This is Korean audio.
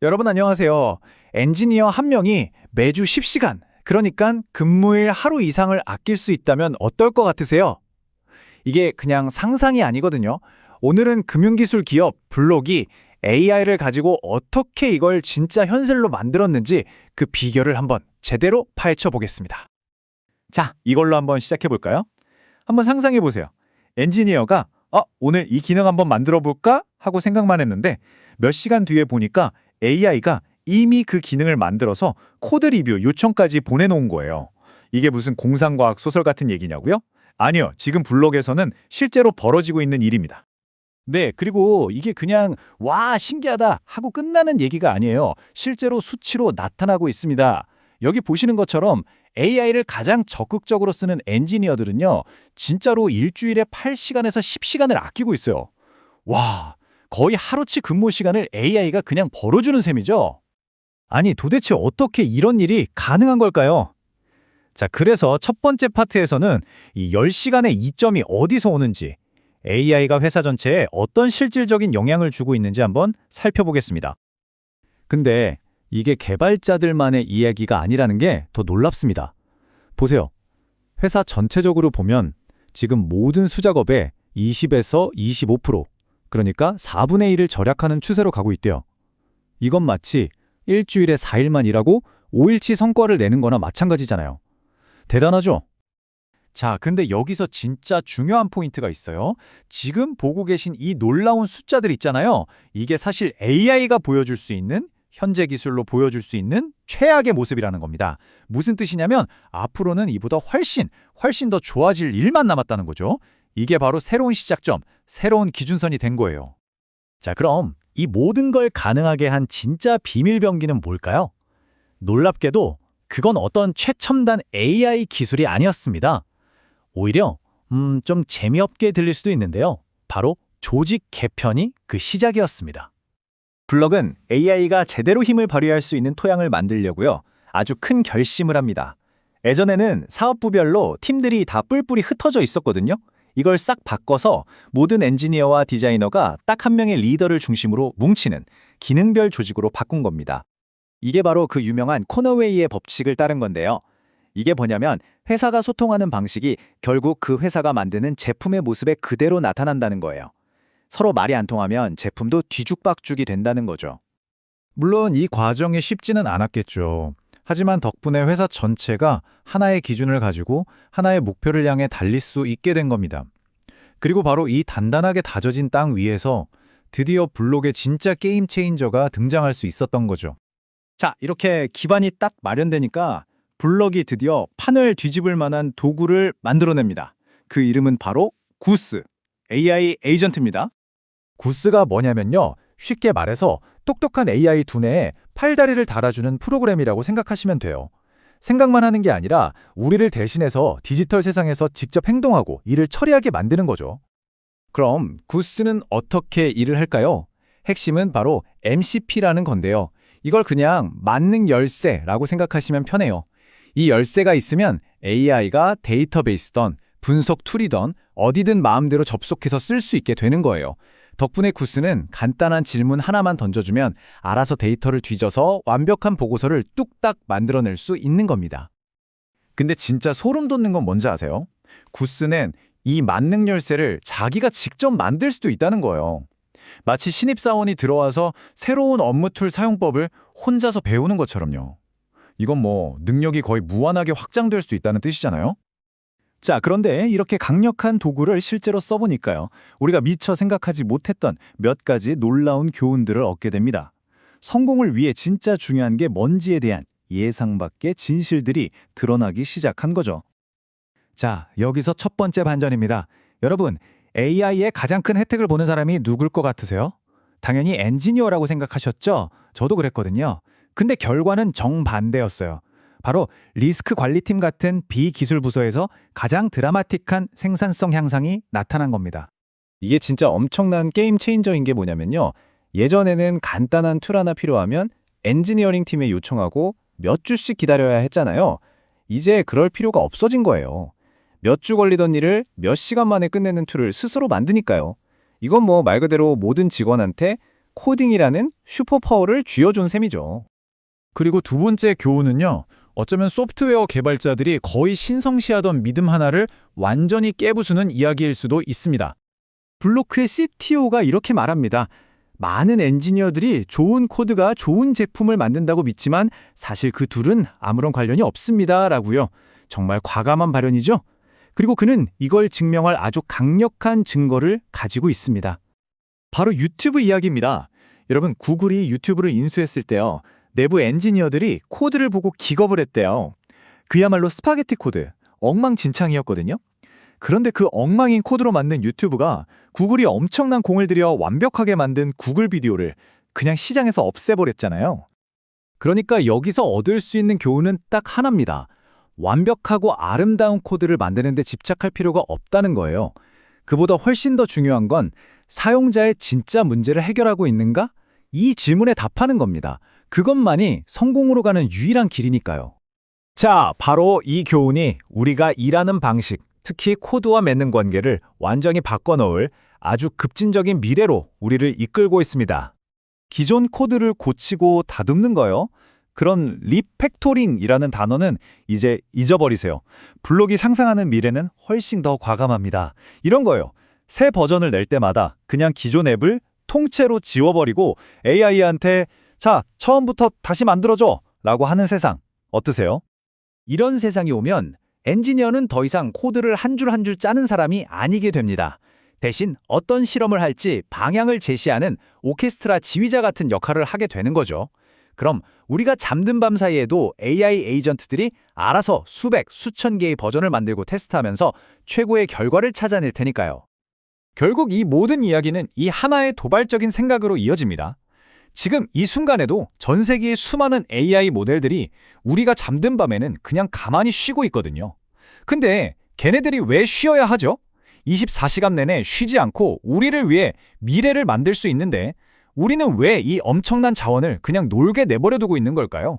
여러분 안녕하세요. 엔지니어 한 명이 매주 10시간, 그러니까 근무일 하루 이상을 아낄 수 있다면 어떨 것 같으세요? 이게 그냥 상상이 아니거든요. 오늘은 금융기술 기업 블록이 AI를 가지고 어떻게 이걸 진짜 현실로 만들었는지 그 비결을 한번 제대로 파헤쳐 보겠습니다. 자, 이걸로 한번 시작해 볼까요? 한번 상상해 보세요. 엔지니어가 오늘 이 기능 한번 만들어 볼까? 하고 생각만 했는데 몇 시간 뒤에 보니까 AI가 이미 그 기능을 만들어서 코드 리뷰 요청까지 보내놓은 거예요. 이게 무슨 공상과학 소설 같은 얘기냐고요? 아니요, 지금 블록에서는 실제로 벌어지고 있는 일입니다. 네, 그리고 이게 그냥 와, 신기하다 하고 끝나는 얘기가 아니에요. 실제로 수치로 나타나고 있습니다. 여기 보시는 것처럼 AI를 가장 적극적으로 쓰는 엔지니어들은요, 진짜로 일주일에 8시간에서 10시간을 아끼고 있어요. 와, 거의 하루치 근무 시간을 AI가 그냥 벌어주는 셈이죠? 아니, 도대체 어떻게 이런 일이 가능한 걸까요? 자, 그래서 첫 번째 파트에서는 이 10시간의 이점이 어디서 오는지, AI가 회사 전체에 어떤 실질적인 영향을 주고 있는지 한번 살펴보겠습니다. 근데 이게 개발자들만의 이야기가 아니라는 게 더 놀랍습니다. 보세요. 회사 전체적으로 보면 지금 모든 수작업의 20에서 25%, 그러니까 4분의 1을 절약하는 추세로 가고 있대요. 이건 마치 일주일에 4일만 일하고 5일치 성과를 내는 거나 마찬가지잖아요. 대단하죠? 자, 근데 여기서 진짜 중요한 포인트가 있어요. 지금 보고 계신 이 놀라운 숫자들 있잖아요. 이게 사실 AI가 보여줄 수 있는, 현재 기술로 보여줄 수 있는 최악의 모습이라는 겁니다. 무슨 뜻이냐면 앞으로는 이보다 훨씬 더 좋아질 일만 남았다는 거죠. 이게 바로 새로운 시작점, 새로운 기준선이 된 거예요. 자, 그럼 이 모든 걸 가능하게 한 진짜 비밀병기는 뭘까요? 놀랍게도 그건 어떤 최첨단 AI 기술이 아니었습니다. 오히려 좀 재미없게 들릴 수도 있는데요. 바로 조직 개편이 그 시작이었습니다. 블럭은 AI가 제대로 힘을 발휘할 수 있는 토양을 만들려고요. 아주 큰 결심을 합니다. 예전에는 사업부별로 팀들이 다 뿔뿔이 흩어져 있었거든요. 이걸 싹 바꿔서 모든 엔지니어와 디자이너가 딱 한 명의 리더를 중심으로 뭉치는 기능별 조직으로 바꾼 겁니다. 이게 바로 그 유명한 코너웨이의 법칙을 따른 건데요. 이게 뭐냐면 회사가 소통하는 방식이 결국 그 회사가 만드는 제품의 모습에 그대로 나타난다는 거예요. 서로 말이 안 통하면 제품도 뒤죽박죽이 된다는 거죠. 물론 이 과정이 쉽지는 않았겠죠. 하지만 덕분에 회사 전체가 하나의 기준을 가지고 하나의 목표를 향해 달릴 수 있게 된 겁니다. 그리고 바로 이 단단하게 다져진 땅 위에서 드디어 블록의 진짜 게임 체인저가 등장할 수 있었던 거죠. 자, 이렇게 기반이 딱 마련되니까 블럭이 드디어 판을 뒤집을 만한 도구를 만들어냅니다. 그 이름은 바로 구스, AI 에이전트입니다. 구스가 뭐냐면요. 쉽게 말해서 똑똑한 AI 두뇌에 팔다리를 달아주는 프로그램이라고 생각하시면 돼요. 생각만 하는 게 아니라 우리를 대신해서 디지털 세상에서 직접 행동하고 일을 처리하게 만드는 거죠. 그럼 구스는 어떻게 일을 할까요? 핵심은 바로 MCP라는 건데요. 이걸 그냥 만능 열쇠라고 생각하시면 편해요. 이 열쇠가 있으면 AI가 데이터베이스든 분석 툴이든 어디든 마음대로 접속해서 쓸 수 있게 되는 거예요. 덕분에 구스는 간단한 질문 하나만 던져주면 알아서 데이터를 뒤져서 완벽한 보고서를 뚝딱 만들어낼 수 있는 겁니다. 근데 진짜 소름 돋는 건 뭔지 아세요? 구스는 이 만능 열쇠를 자기가 직접 만들 수도 있다는 거예요. 마치 신입사원이 들어와서 새로운 업무 툴 사용법을 혼자서 배우는 것처럼요. 이건 능력이 거의 무한하게 확장될 수도 있다는 뜻이잖아요. 자, 그런데 이렇게 강력한 도구를 실제로 써보니까요. 우리가 미처 생각하지 못했던 몇 가지 놀라운 교훈들을 얻게 됩니다. 성공을 위해 진짜 중요한 게 뭔지에 대한 예상 밖의 진실들이 드러나기 시작한 거죠. 자, 여기서 첫 번째 반전입니다. 여러분, AI의 가장 큰 혜택을 보는 사람이 누굴 것 같으세요? 당연히 엔지니어라고 생각하셨죠? 저도 그랬거든요. 근데 결과는 정반대였어요. 바로 리스크 관리팀 같은 비기술 부서에서 가장 드라마틱한 생산성 향상이 나타난 겁니다. 이게 진짜 엄청난 게임 체인저인 게 뭐냐면요. 예전에는 간단한 툴 하나 필요하면 엔지니어링 팀에 요청하고 몇 주씩 기다려야 했잖아요. 이제 그럴 필요가 없어진 거예요. 몇 주 걸리던 일을 몇 시간 만에 끝내는 툴을 스스로 만드니까요. 이건 말 그대로 모든 직원한테 코딩이라는 슈퍼파워를 쥐어준 셈이죠. 그리고 두 번째 교훈은요. 어쩌면 소프트웨어 개발자들이 거의 신성시하던 믿음 하나를 완전히 깨부수는 이야기일 수도 있습니다. 블로크의 CTO가 이렇게 말합니다. 많은 엔지니어들이 좋은 코드가 좋은 제품을 만든다고 믿지만 사실 그 둘은 아무런 관련이 없습니다. 라고요. 정말 과감한 발언이죠. 그리고 그는 이걸 증명할 아주 강력한 증거를 가지고 있습니다. 바로 유튜브 이야기입니다. 여러분, 구글이 유튜브를 인수했을 때요. 내부 엔지니어들이 코드를 보고 기겁을 했대요. 그야말로 스파게티 코드, 엉망진창이었거든요. 그런데 그 엉망인 코드로 만든 유튜브가 구글이 엄청난 공을 들여 완벽하게 만든 구글 비디오를 그냥 시장에서 없애버렸잖아요. 그러니까 여기서 얻을 수 있는 교훈은 딱 하나입니다. 완벽하고 아름다운 코드를 만드는 데 집착할 필요가 없다는 거예요. 그보다 훨씬 더 중요한 건 사용자의 진짜 문제를 해결하고 있는가? 이 질문에 답하는 겁니다. 그것만이 성공으로 가는 유일한 길이니까요. 자, 바로 이 교훈이 우리가 일하는 방식, 특히 코드와 맺는 관계를 완전히 바꿔놓을 아주 급진적인 미래로 우리를 이끌고 있습니다. 기존 코드를 고치고 다듬는 거요? 그런 리팩토링이라는 단어는 이제 잊어버리세요. 블록이 상상하는 미래는 훨씬 더 과감합니다. 이런 거예요. 새 버전을 낼 때마다 그냥 기존 앱을 통째로 지워버리고 AI한테 자, 처음부터 다시 만들어줘 라고 하는 세상. 어떠세요? 이런 세상이 오면 엔지니어는 더 이상 코드를 한 줄 한 줄 짜는 사람이 아니게 됩니다. 대신 어떤 실험을 할지 방향을 제시하는 오케스트라 지휘자 같은 역할을 하게 되는 거죠. 그럼 우리가 잠든 밤 사이에도 AI 에이전트들이 알아서 수백, 수천 개의 버전을 만들고 테스트하면서 최고의 결과를 찾아낼 테니까요. 결국 이 모든 이야기는 이 하나의 도발적인 생각으로 이어집니다. 지금 이 순간에도 전 세계의 수많은 AI 모델들이 우리가 잠든 밤에는 그냥 가만히 쉬고 있거든요. 근데 걔네들이 왜 쉬어야 하죠? 24시간 내내 쉬지 않고 우리를 위해 미래를 만들 수 있는데 우리는 왜 이 엄청난 자원을 그냥 놀게 내버려 두고 있는 걸까요?